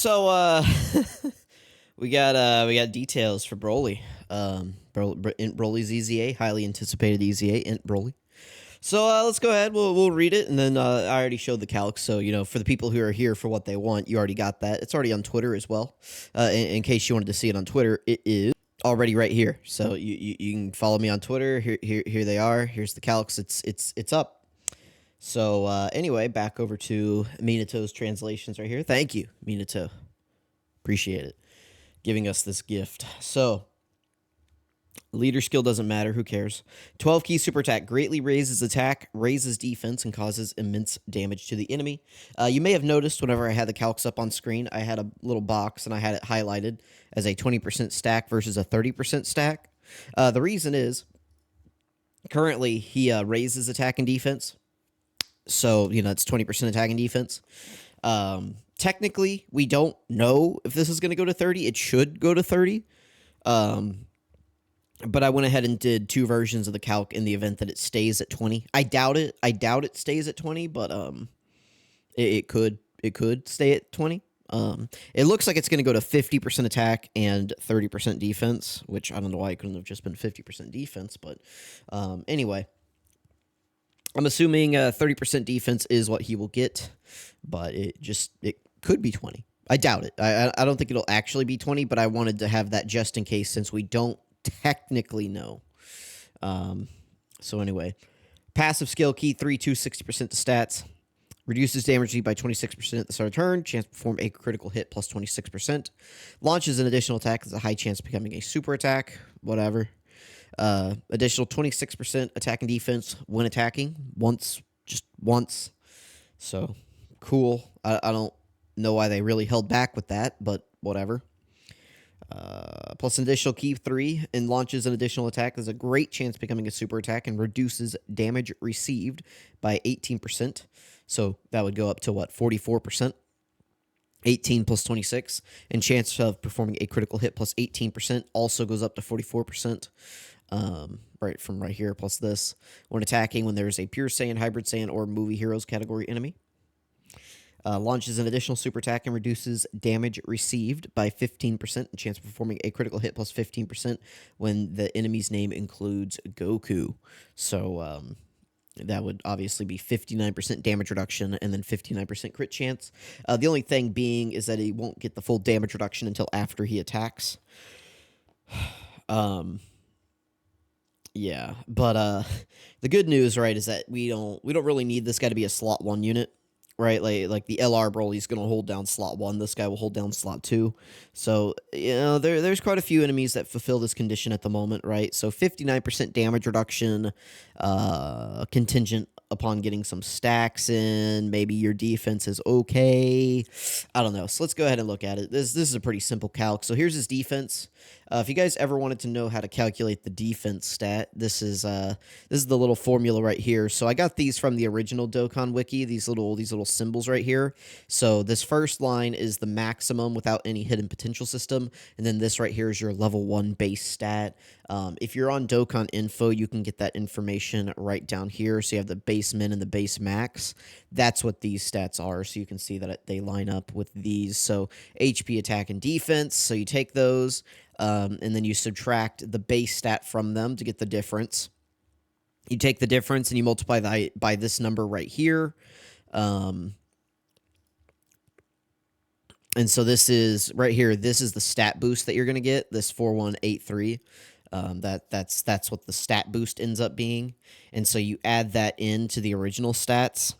So we got details for Broly. INT Broly's EZA, highly anticipated EZA INT Broly. So let's go ahead. We'll read it, and then I already showed the calc. So for the people who are here for what they want, you already got that. It's already on Twitter as well. In case you wanted to see it on Twitter, it is already right here. So you can follow me on Twitter. Here they are. Here's the calcs. It's up. So anyway, back over to Minato's translations right here. Thank you, Minato. Appreciate it. Giving us this gift. So, leader skill doesn't matter. Who cares? 12 key super attack greatly raises attack, raises defense, and causes immense damage to the enemy. You may have noticed whenever I had the calcs up on screen, I had a little box and I had it highlighted as a 20% stack versus a 30% stack. The reason is currently he raises attack and defense. So, it's 20% attack and defense. Technically, we don't know if this is going to go to 30. It should go to 30. But I went ahead and did two versions of the calc in the event that it stays at 20. I doubt it. I doubt it stays at 20, but it could stay at 20. It looks like it's going to go to 50% attack and 30% defense, which I don't know why it couldn't have just been 50% defense, but anyway. I'm assuming 30% defense is what he will get, but it could be 20. I doubt it. I don't think it'll actually be 20, but I wanted to have that just in case since we don't technically know. So anyway, passive skill key 3-2, 60% to stats. Reduces damage by 26% at the start of turn. Chance to perform a critical hit plus 26%. Launches an additional attack. There's a high chance of becoming a super attack. Whatever. Additional 26% attack and defense when attacking just once. So cool. I don't know why they really held back with that, but whatever. Plus an additional key 3 and launches an additional attack. There's a great chance of becoming a super attack and reduces damage received by 18%. So that would go up to what? 44%. 18 plus 26. And chance of performing a critical hit plus 18% also goes up to 44%. Right from right here, plus this. When attacking, when there's a Pure Saiyan, Hybrid Saiyan, or Movie Heroes category enemy. Launches an additional super attack and reduces damage received by 15%. And chance of performing a critical hit plus 15% when the enemy's name includes Goku. So, that would obviously be 59% damage reduction and then 59% crit chance. The only thing being is that he won't get the full damage reduction until after he attacks. Yeah, but the good news, right, is that we don't really need this guy to be a slot 1 unit, right? Like the LR Broly's going to hold down slot 1. This guy will hold down slot 2. So, there's quite a few enemies that fulfill this condition at the moment, right? So 59% damage reduction, contingent upon getting some stacks in. Maybe your defense is okay. I don't know. So let's go ahead and look at it. This is a pretty simple calc. So here's his defense. If you guys ever wanted to know how to calculate the defense stat, this is the little formula right here. So I got these from the original Dokkan wiki, these little symbols right here. So this first line is the maximum without any hidden potential system, and then this right here is your level 1 base stat. If you're on Dokkan info, you can get that information right down here. So you have the base min and the base max. That's what these stats are. So you can see that they line up with these. So HP, attack, and defense. So you take those. And then you subtract the base stat from them to get the difference. You take the difference and you multiply that by this number right here. And so this is right here. This is the stat boost that you're going to get. This 4183. That's what the stat boost ends up being. And so you add that into the original stats.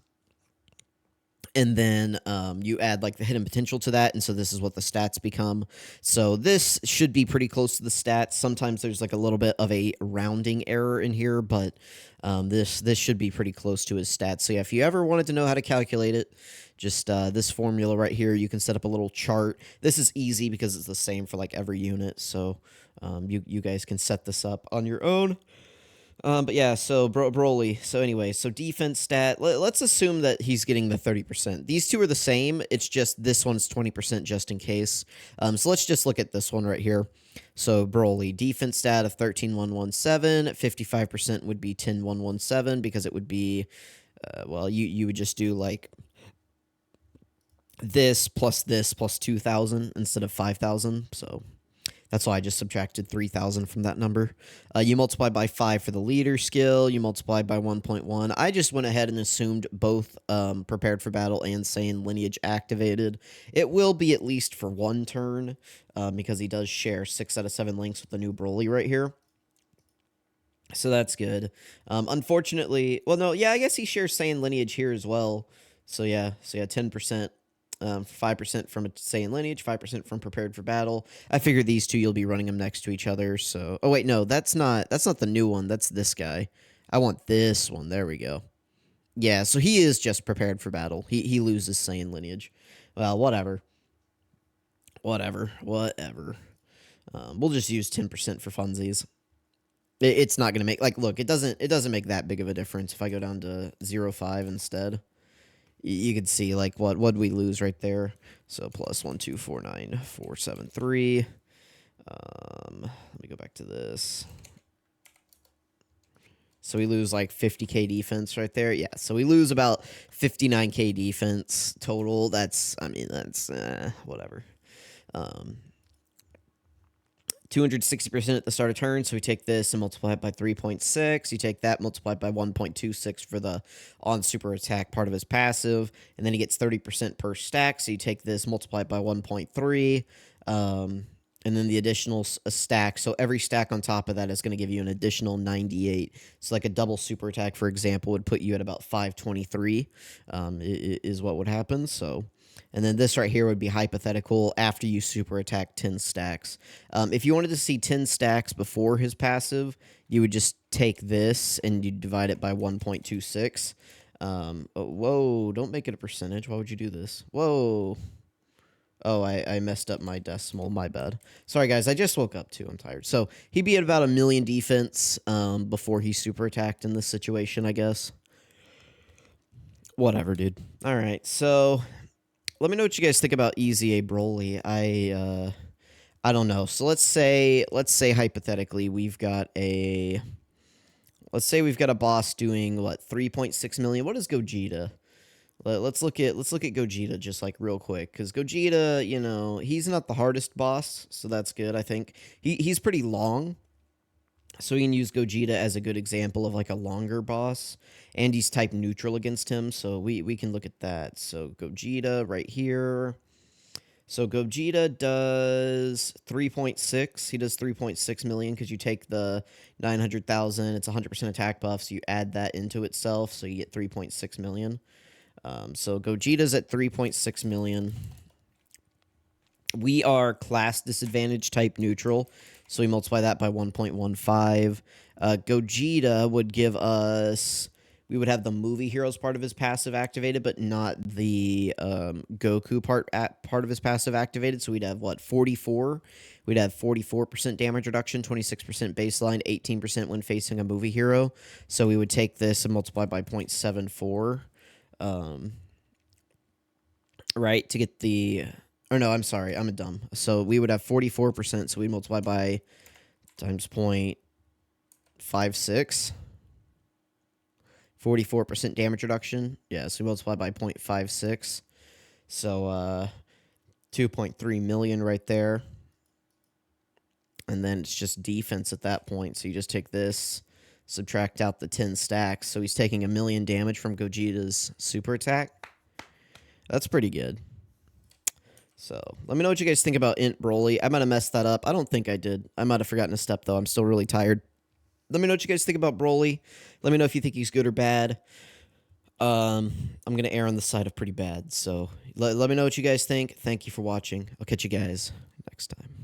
And then you add like the hidden potential to that, and so this is what the stats become. So this should be pretty close to the stats. Sometimes there's like a little bit of a rounding error in here, but this should be pretty close to his stats. So yeah, if you ever wanted to know how to calculate it, just this formula right here, you can set up a little chart. This is easy because it's the same for like every unit, so you guys can set this up on your own. But yeah, so Broly. So anyway, so defense stat. Let's assume that he's getting the 30%. These two are the same. It's just this one's 20% just in case. So let's just look at this one right here. So Broly, defense stat of 13,117. 55% would be 10,117 because it would be, well, you would just do like this plus 2,000 instead of 5,000. So that's why I just subtracted 3,000 from that number. You multiply by 5 for the leader skill. You multiply by 1.1. I just went ahead and assumed both prepared for battle and Saiyan lineage activated. It will be at least for one turn because he does share 6 out of 7 links with the new Broly right here. So that's good. Unfortunately, well, no, yeah, I guess he shares Saiyan lineage here as well. So yeah, 10%. 5% from a Saiyan lineage, 5% from prepared for battle. I figure these two you'll be running them next to each other. So, oh wait, no, that's not the new one. That's this guy. I want this one. There we go. Yeah, so he is just prepared for battle. He loses Saiyan lineage. Well, whatever. We'll just use 10% for funsies. It's not gonna make look. It doesn't make that big of a difference if I go down to 0.5 instead. You can see what we lose right there. So plus 1,249,473. Let me go back to this. So we lose 50k defense right there. Yeah, so we lose about 59k defense total. That's whatever. 260% at the start of turn, so we take this and multiply it by 3.6. You take that, multiply it by 1.26 for the on super attack part of his passive, and then he gets 30% per stack, so you take this, multiply it by 1.3, and then the additional stack, so every stack on top of that is going to give you an additional 98. So like a double super attack, for example, would put you at about 523, is what would happen, so... And then this right here would be hypothetical after you super attack 10 stacks. If you wanted to see 10 stacks before his passive, you would just take this and you divide it by 1.26. Whoa, don't make it a percentage. Why would you do this? Whoa. Oh, I messed up my decimal. My bad. Sorry, guys. I just woke up, too. I'm tired. So he'd be at about 1 million defense before he super attacked in this situation, I guess. Whatever, dude. All right, so... Let me know what you guys think about EZA Broly. I don't know. So let's say hypothetically we've got a boss doing what 3.6 million. What is Gogeta? Let's look at Gogeta just real quick, because Gogeta, he's not the hardest boss, so that's good. I think he's pretty long. So we can use Gogeta as a good example of a longer boss. And he's type neutral against him, so we can look at that. So Gogeta right here. So Gogeta does 3.6. He does 3.6 million because you take the 900,000. It's 100% attack buff, so you add that into itself, so you get 3.6 million. So Gogeta's at 3.6 million. We are class disadvantage type neutral, so we multiply that by 1.15. Gogeta would give us... We would have the movie heroes part of his passive activated, but not the Goku part of his passive activated. So we'd have, 44? We'd have 44% damage reduction, 26% baseline, 18% when facing a movie hero. So we would take this and multiply by 0.74, right, to get the... Or no, I'm sorry, I'm a dumb. So we would have 44%, so we multiply by times 0.56. 44% damage reduction. Yeah, so we multiply by 0.56. So 2.3 million right there. And then it's just defense at that point. So you just take this, subtract out the 10 stacks. So he's taking 1 million damage from Gogeta's super attack. That's pretty good. So let me know what you guys think about INT Broly. I might have messed that up. I don't think I did. I might have forgotten a step, though. I'm still really tired. Let me know what you guys think about Broly. Let me know if you think he's good or bad. I'm going to err on the side of pretty bad. So let me know what you guys think. Thank you for watching. I'll catch you guys next time.